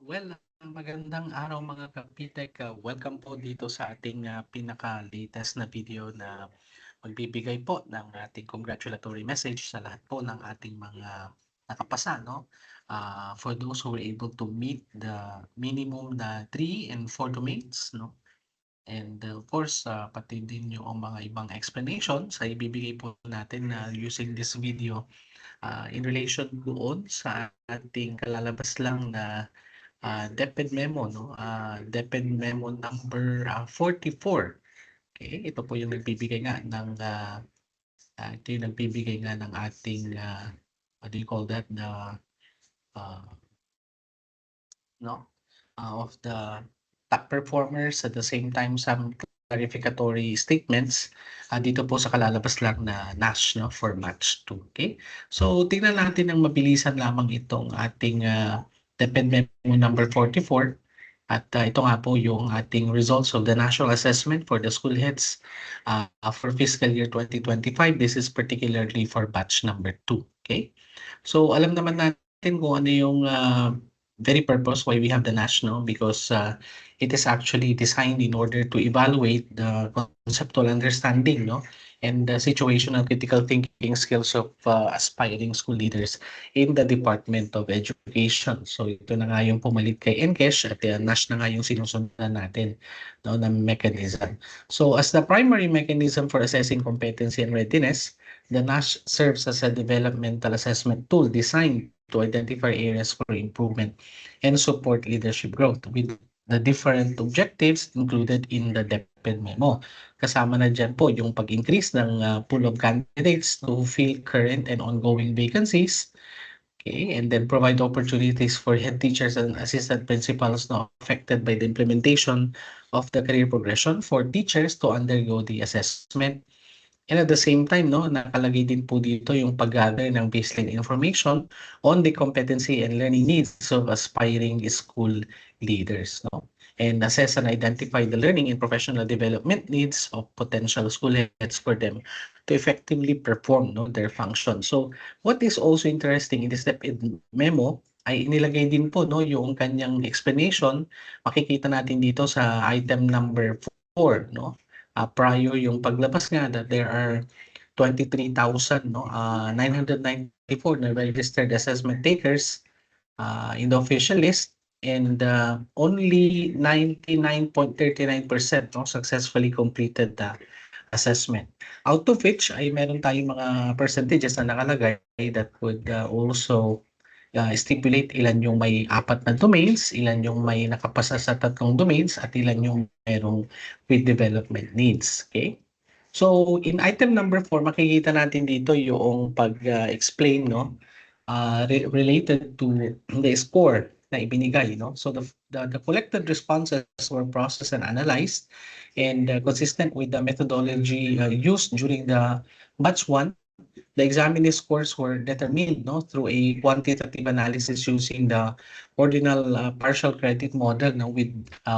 Well, magandang araw mga kapitek. Welcome po dito sa ating pinaka-latest na video na magbibigay po ng ating congratulatory message sa lahat po ng ating mga nakapasa, no? For those who were able to meet the minimum na 3 and 4 domains, no? And of course, pati din yung mga ibang explanations ay ibibigay po natin na using this video in relation doon sa ating kalalabas lang na DepEd memo 'no, DepEd memo number 44. Okay, ito po yung nagbibigay nga ng, ito yung nagbibigay nga ng ating, what do you call that, the, uh, no, of the top performers, at the same time some clarificatory statements, dito po sa kalalabas lang na NASH 'no, for Match 2, okay? So tingnan natin ng mabilisan lamang itong ating, DepEd memo number 44. At ito nga po yung ating results of the national assessment for the school heads for fiscal year 2025. This is particularly for batch number 2. Okay? So alam naman natin kung ano yung very purpose why we have the national, because it is actually designed in order to evaluate the conceptual understanding, no, and the situational critical thinking skills of aspiring school leaders in the Department of Education. So ito na nga yung pumalit kay Enkesh, at NASH na nga yung sinusundan natin, no, na mechanism. So as the primary mechanism for assessing competency and readiness, the NASH serves as a developmental assessment tool designed to identify areas for improvement and support leadership growth with the different objectives included in the DepEd memo. Kasama na dyan po yung pag-increase ng pool of candidates to fill current and ongoing vacancies. Okay, and then provide opportunities for head teachers and assistant principals not affected by the implementation of the career progression for teachers to undergo the assessment. And at the same time, no, nakalagay din po dito yung pag-gather ng baseline information on the competency and learning needs of aspiring school leaders, no? And assess and identify the learning and professional development needs of potential school heads for them to effectively perform, no, their function. So, what is also interesting in this DepEd memo ay inilagay din po, no, yung kanyang explanation. Makikita natin dito sa item number 4, no? Prior yung paglabas nga that there are 23,000 no, 994 na registered assessment takers in the official list, and only 99.39% no, successfully completed the assessment. Out of which ay meron tayong mga percentages na nakalagay that would also stipulate ilan yung may 4 na domains, ilan yung may nakapasa sa 3 domains, at ilan yung merong with development needs. Okay? So in item number 4, makikita natin dito yung pag-explain, no, related to the score na ibinigay, no. So the collected responses were processed and analyzed, and consistent with the methodology used during the batch 1. The examinee scores were determined, no, through a quantitative analysis using the ordinal partial credit model, no, with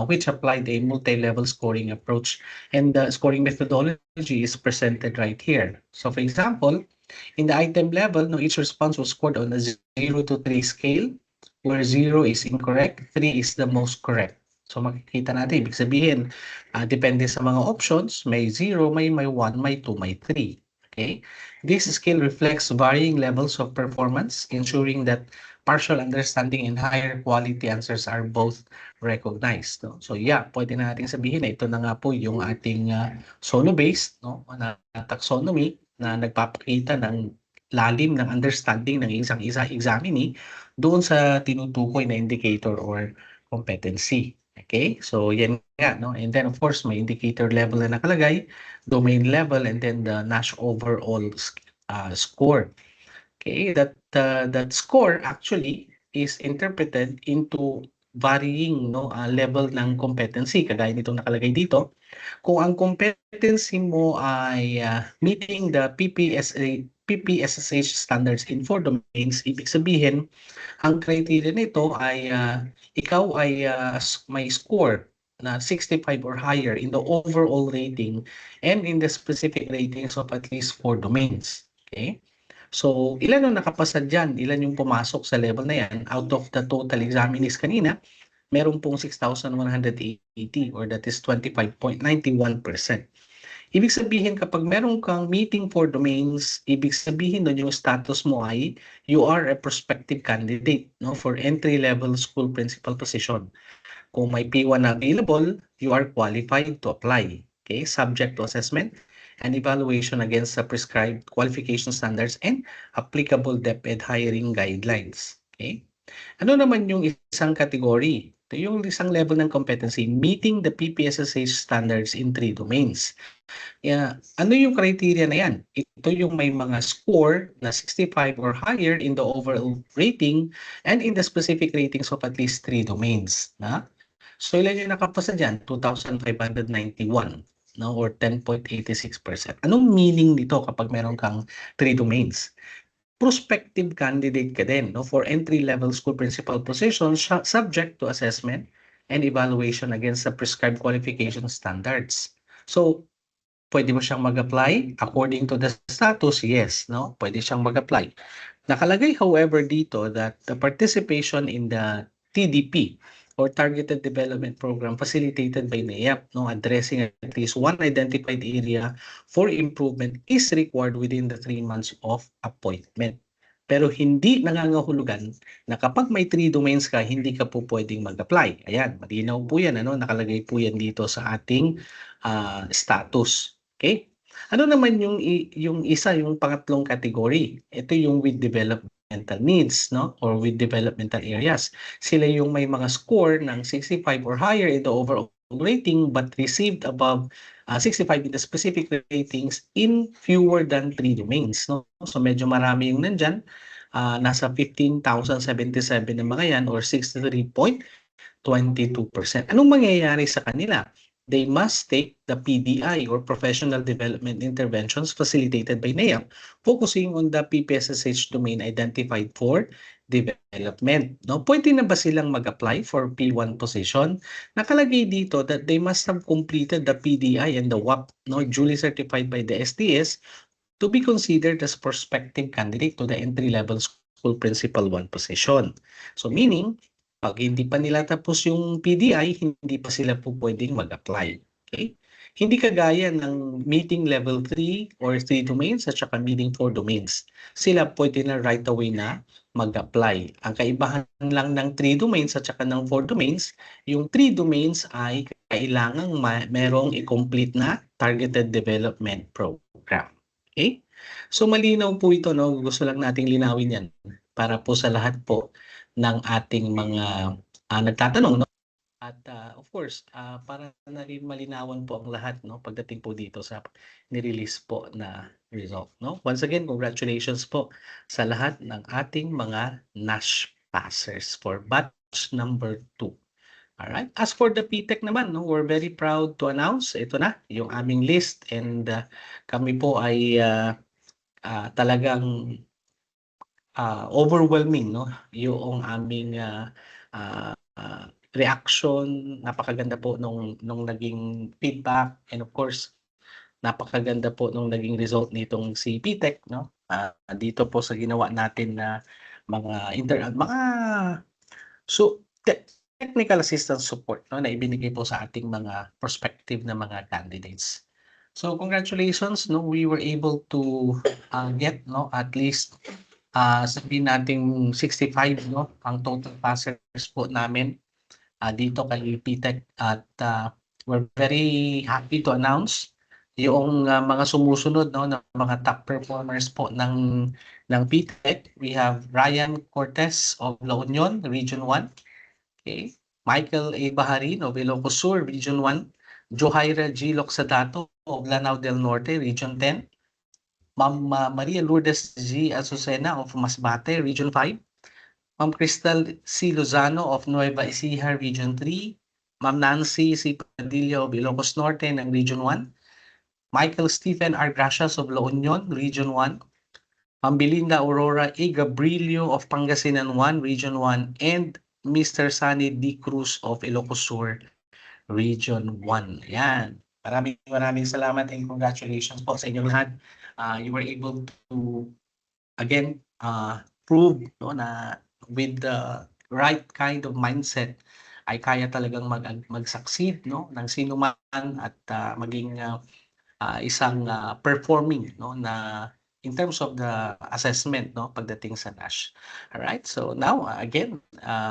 which applied a multi-level scoring approach, and the scoring methodology is presented right here. So for example, in the item level, no, each response was scored on a 0 to 3 scale, where 0 is incorrect, 3 is the most correct. So makikita natin, ibig sabihin, depende sa mga options, may 0, may 1, may 2, may 3. Okay? This scale reflects varying levels of performance, ensuring that partial understanding and higher quality answers are both recognized. No? So yeah, pwede na natin sabihin na ito na nga po yung ating SONO-based, no, na taxonomy na nagpapakita ng lalim ng understanding ng isang examinee doon sa tinutukoy na indicator or competency. Okay? So yan nga, no? And then of course, may indicator level na nakalagay, domain level, and then the NASH overall score. Okay? That score actually is interpreted into varying, no, level ng competency, kagaya nitong nakalagay dito. Kung ang competency mo ay meeting the PPSSH standards in 4 domains, ibig sabihin, ang criteria nito ay ikaw ay may score na 65 or higher in the overall rating and in the specific ratings of at least 4 domains. Okay? So, ilan ang nakapasa diyan? Ilan yung pumasok sa level na yan? Out of the total examinees kanina, meron pong 6,180 or that is 25.91%. Ibig sabihin kapag meron kang meeting for domains, ibig sabihin nun yung status mo ay you are a prospective candidate, no, for entry-level school principal position. Kung may P1 na available, you are qualified to apply. Okay, subject to assessment and evaluation against the prescribed qualification standards and applicable DepEd hiring guidelines. Okay? Ano naman yung isang category? Ito yung isang level ng competency, meeting the PPSSH standards in 3 domains. Ano yung criteria na yan? Ito yung may mga score na 65 or higher in the overall rating and in the specific ratings of at least 3 domains. So ilan yung nakapasa dyan? 2,591, no? Or 10.86%. Anong meaning nito kapag meron kang 3 domains? Prospective candidate ka din, no, for entry-level school principal positions subject to assessment and evaluation against the prescribed qualification standards. So, pwede mo siyang mag-apply according to the status, yes, no? Pwede siyang mag-apply. Nakalagay, however, dito that the participation in the TDP or Targeted Development Program facilitated by NAEP, no, addressing at least one identified area for improvement is required within the 3 months of appointment. Pero hindi nangangahulugan na kapag may 3 domains ka, hindi ka po pwedeng mag-apply. Ayan, malinaw po yan, ano? Nakalagay po yan dito sa ating status. Okay? Ano naman yung isa, yung pangatlong category? Ito yung with developmental needs, no? Or with developmental areas. Sila yung may mga score ng 65 or higher in the overall rating but received above 65 in the specific ratings in fewer than 3 domains, no? So medyo marami yung nandyan. Nasa 15,077 ng mga yan or 63.22%. Anong mangyayari sa kanila? They must take the PDI or Professional Development Interventions facilitated by NAEP, focusing on the PPSSH domain identified for development. No, pwede na ba silang mag-apply for P1 position? Nakalagay dito that they must have completed the PDI and the WAP, no, duly certified by the SDS to be considered as prospective candidate to the entry-level school principal 1 position. So meaning, pag hindi pa nila tapos yung PDI, hindi pa sila po pwedeng mag-apply. Okay? Hindi kagaya ng meeting level 3 or 3 domains at saka meeting 4 domains. Sila pwede na right away na mag-apply. Ang kaibahan lang ng 3 domains at saka ng 4 domains, yung 3 domains ay kailangang merong i-complete na targeted development program. Okay? So malinaw po ito, no? Gusto lang nating linawin yan para po sa lahat po ng ating mga nagtatanong, no? At of course, para na rin malinawan po ang lahat, no, pagdating po dito sa ni-release po na result, no? Once again, congratulations po sa lahat ng ating mga NASH passers for batch number 2. Alright. As for the PTEC naman, no, we're very proud to announce, ito na, yung aming list and kami po ay talagang overwhelming, no, yung aming reaction. Napakaganda po nung naging feedback and of course napakaganda po nung naging result nitong si PTEC, no. Dito po sa ginawa natin na mga technical assistance support, no, na ibinigay po sa ating mga prospective na mga candidates. So congratulations, no, we were able to get, no, at least sabihin nating 65, no, ang total passers po namin dito kay PTEC at we're very happy to announce yung mga sumusunod, no, na mga top performers po ng PTEC. We have Ryan Cortez of La Union, Region 1. Okay. Michael A. Baharin of Ilocos Sur, Region 1. Johaira G. Loxadato of Lanao del Norte, Region 10. Ma'am Maria Lourdes G. Azucena of Masbate, Region 5. Ma'am Crystal C. Lozano of Nueva Ecija, Region 3. Ma'am Nancy C. Padilla of Ilocos Norte ng Region 1. Michael Stephen R. Gracias of La Union, Region 1. Ma'am Belinda Aurora A. Gabrilio of Pangasinan 1, Region 1. And Mr. Sunny D. Cruz of Ilocos Sur, Region 1. Yan. Maraming salamat and congratulations po sa inyong lahat. You were able to again, prove no, na with the right kind of mindset ay kaya talagang mag-succeed no, ng sino man at maging isang performing no, na in terms of the assessment no, pagdating sa NASH. Alright, so now again,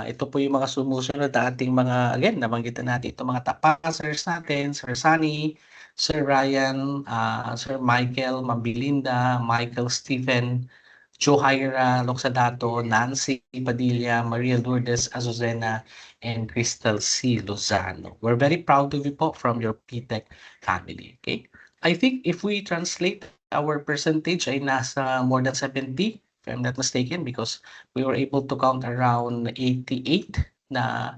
ito po yung mga sumusunod na ating mga, again, nabanggitan natin itong mga top passers natin, Sir Sunny, Sir Ryan, Sir Michael, Ma'am Belinda, Michael Stephen, Johaira Loxadato, Nancy Padilla, Maria Lourdes Azucena, and Crystal C. Lozano. We're very proud of you po from your PTech family. Okay? I think if we translate our percentage ay nasa more than 70, if I'm not mistaken, because we were able to count around 88 na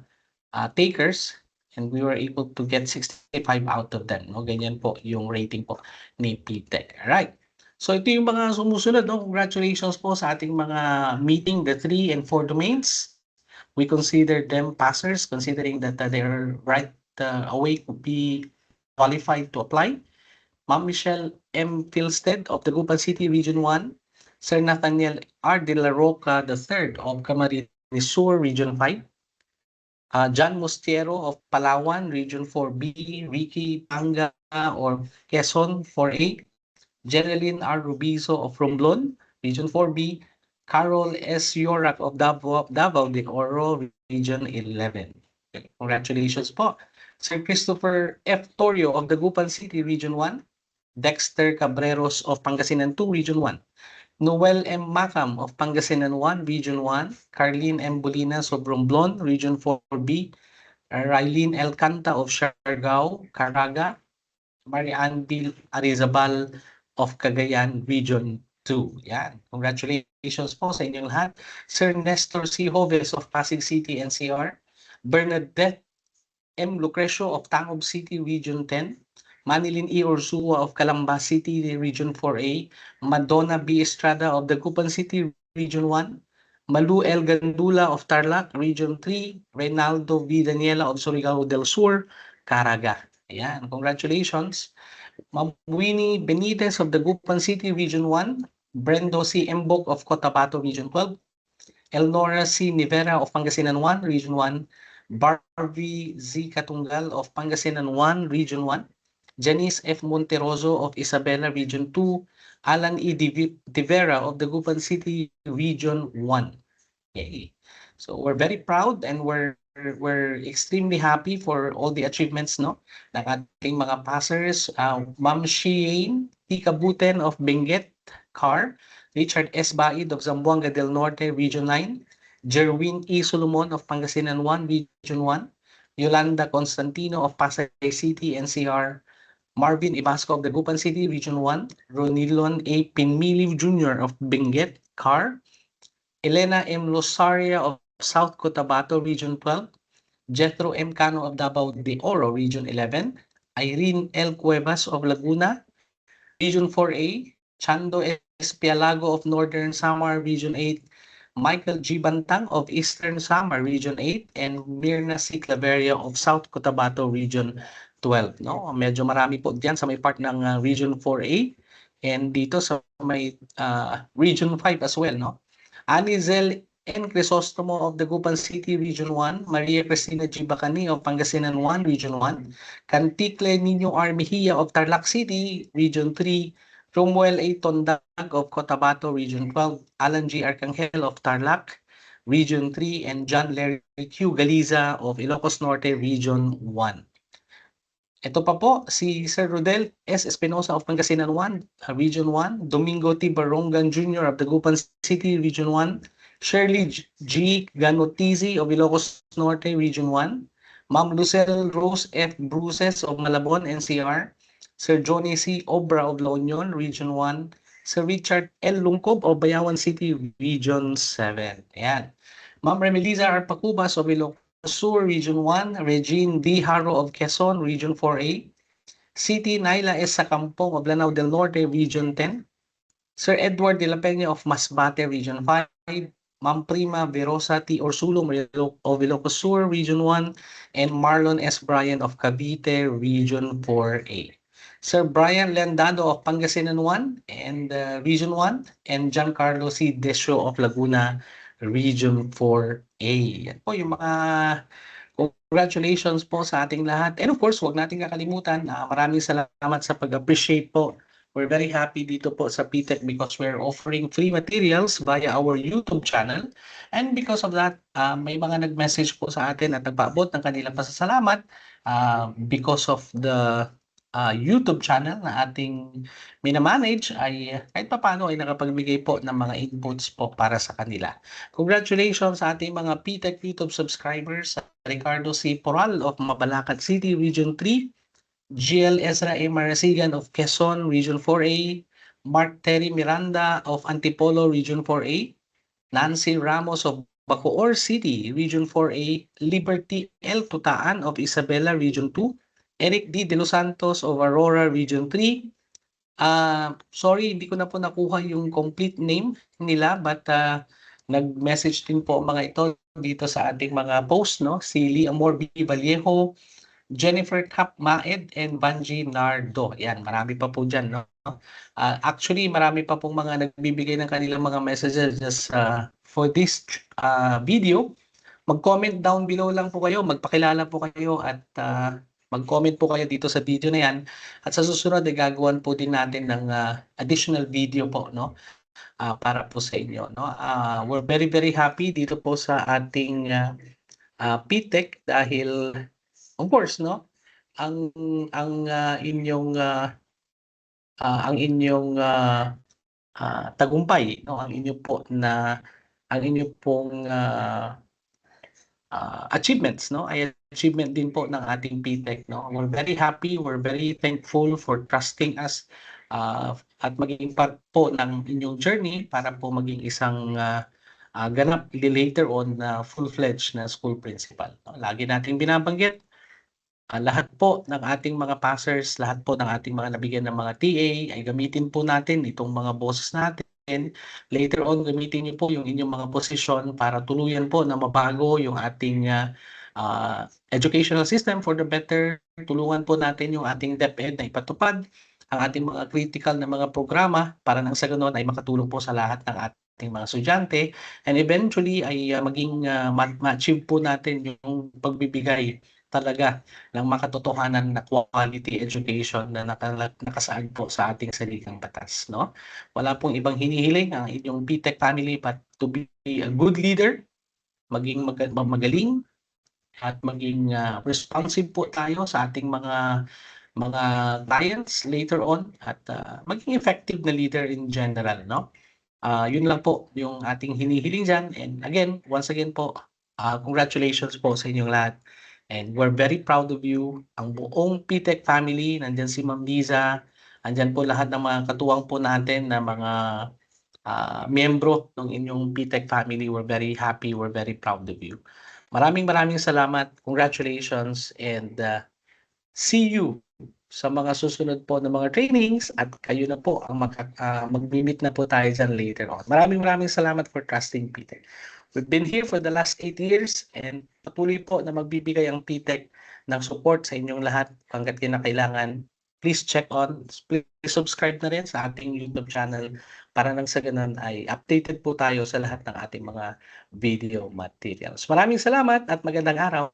takers and we were able to get 65 out of them. No? Ganyan po yung rating po ni PTech. Alright. So ito yung mga sumusunod. No? Congratulations po sa ating mga meeting, the 3 and 4 domains. We consider them passers considering that they're right away to be qualified to apply. Ma'am Michelle M. Pilstead of the Gupan City Region 1, Sir Nathaniel R. De La Roca III of Camarines Sur Region 5, John Mostiero of Palawan Region 4B, Ricky Panga or Quezon 4A, Jeneline R. Rubizo of Romblon Region 4B, Carol S. Yorak of Davao de Oro Region 11. Okay, congratulations po. Sir Christopher F. Torio of the Gupan City Region 1, Dexter Cabreros of Pangasinan 2 Region 1, Noel M. Macam of Pangasinan 1 Region 1, Carlene M. Bolinas of Romblon Region 4B, Railene L. Canta of Siargao, Caraga, Marian B. Arizabal of Cagayan Region 2. Yan. Congratulations po sa inyong lahat. Sir Nestor C. Hoves of Pasig City NCR, Bernadette M. Lucrecio of Tangub City Region 10, Manilin E. Ursua of Calamba City Region 4A, Madonna B. Estrada of the Gupan City Region 1, Malu L. Gandula of Tarlac Region 3, Reynaldo V. Daniela of Surigao del Sur, Caraga. Ayan, congratulations. Ma'am Winnie Benitez of the Gupan City Region 1, Brendo C. Embok of Cotabato Region 12, Elnora C. Nivera of Pangasinan 1 Region 1, Barbie Z. Katunggal of Pangasinan 1 Region 1, Janice F. Monteroso of Isabela Region 2, Alan E. Divera of the Gupan City Region 1. Okay. So we're very proud and we're extremely happy for all the achievements no ng ating mga passers. Ma'am Sheehan T. Kabuten of Benguet Car, Richard S. Baid of Zamboanga del Norte Region 9, Jerwin E. Solomon of Pangasinan 1 Region 1, Yolanda Constantino of Pasay City NCR, Marvin Ibasco of the Gupan City Region 1, Ronilon A. Pinmiliw Jr. of Benguet Car, Elena M. Losaria of South Cotabato Region 12, Jethro M. Cano of Davao de Oro Region 11, Irene L. Cuevas of Laguna Region 4A, Chando S. Pialago of Northern Samar Region 8, Michael G. Bantang of Eastern Samar Region 8, and Mirna C. Claveria of South Cotabato Region 12. No? Medyo marami po diyan sa may part ng Region 4A and dito sa may Region 5 as well. No? Anizel N. Crisostomo of the Gupan City Region 1, Maria Cristina G. Bacani of Pangasinan 1 Region 1, Canticle Nino R. Mejia of Tarlac City Region 3, Romuel A. Tondag of Cotabato Region 12, Alan G. Arcangel of Tarlac Region 3, and John Larry Q. Galiza of Ilocos Norte Region 1. Ito pa po, si Sir Rodel S. Espinosa of Pangasinan 1, Region 1, Domingo T. Barongan Jr. of Dagupan City, Region 1, Shirley G. Ganotizi of Ilocos Norte, Region 1, Ma'am Lucelle Rose F. Bruces of Malabon, NCR, Sir Johnny C. Obra of La Union, Region 1, Sir Richard L. Lungkob of Bayawan City, Region 7. Ayan. Ma'am Remeliza R. Pacubas of Ilocos Sur Region 1, Regine D. Haro of Quezon, Region 4A, City Naila S. Sacampong of Lanao del Norte, Region 10, Sir Edward de la Peña of Masbate, Region 5, Ma'am Prima Verosa T. Orsulong of Ilocos Sur, Region 1, and Marlon S. Bryan of Cavite, Region 4A. Sir Brian Leandado of Pangasinan 1 and Region 1, and Giancarlo C. Desio of Laguna Region 4A. Yan po yung mga congratulations po sa ating lahat. And of course, huwag natin kakalimutan, maraming salamat sa pag-appreciate po. We're very happy dito po sa PTech because we're offering free materials via our YouTube channel. And because of that, may mga nag-message po sa atin at nagpaabot ng kanilang pasasalamat because of the YouTube channel na ating minamanage ay kahit papaano ay nakapagbigay po ng mga inputs po para sa kanila. Congratulations sa ating mga PTech YouTube subscribers, Ricardo C. Poral of Mabalacat City, Region 3, GL Ezra A. Marasigan of Quezon, Region 4A, Mark Terry Miranda of Antipolo, Region 4A, Nancy Ramos of Bacoor City, Region 4A, Liberty L. Tutaan of Isabela, Region 2, Eric D. De Los Santos of Aurora, Region 3. Sorry, hindi ko na po nakuha yung complete name nila, but nag-message din po mga ito dito sa ating mga post, no? Si Lee Amor B. Vallejo, Jennifer Cap Maed, and Banji Nardo. Yan, marami pa po dyan, no? Actually, marami pa pong mga nagbibigay ng kanilang mga messages for this video. Mag-comment down below lang po kayo, magpakilala po kayo at mag-comment po kayo dito sa video na yan. At sa susunod, gagawan po din natin ng additional video po, no? Para po sa inyo, no? We're very very happy dito po sa ating PTech dahil of course, no? Ang inyong tagumpay, no? Ang inyo pong achievements, no? Ay achievement din po ng ating PTech, no? We're very happy, we're very thankful for trusting us at maging part po ng inyong journey para po maging isang ganap later on na full-fledged na school principal, no? Lagi nating binabanggit, lahat po ng ating mga passers, lahat po ng ating mga nabigyan ng mga TA ay gamitin po natin itong mga boses natin. Later on, gamitin niyo po yung inyong mga posisyon para tuluyan po na mabago yung ating educational system for the better. Tulungan po natin yung ating DepEd na ipatupad ang ating mga critical na mga programa para nang sa ganon ay makatulong po sa lahat ng ating mga estudyante, and eventually ay maging ma-achieve po natin yung pagbibigay talaga ng makatotohanan na quality education na nakasaad po sa ating saligang batas, no? Wala pong ibang hinihiling ang inyong PTech family but to be a good leader, maging magaling at maging responsive po tayo sa ating mga clients later on at maging effective na leader in general, no? Yun lang po yung ating hinihiling dyan. And again, once again po, congratulations po sa inyong lahat. And we're very proud of you. Ang buong PTech family, nandyan si Ma'am Liza, andyan po lahat ng mga katuwang po natin na mga miyembro ng inyong PTech family. We're very happy, we're very proud of you. Maraming salamat, congratulations, and see you sa mga susunod po ng mga trainings at kayo na po ang mag-meet na po tayo dyan later on. Maraming salamat for trusting PTech. We've been here for the last 8 years and patuloy po na magbibigay ang PTech ng support sa inyong lahat hanggat kinakailangan. Please subscribe na rin sa ating YouTube channel para nang sa ganun ay updated po tayo sa lahat ng ating mga video materials. Maraming salamat at magandang araw!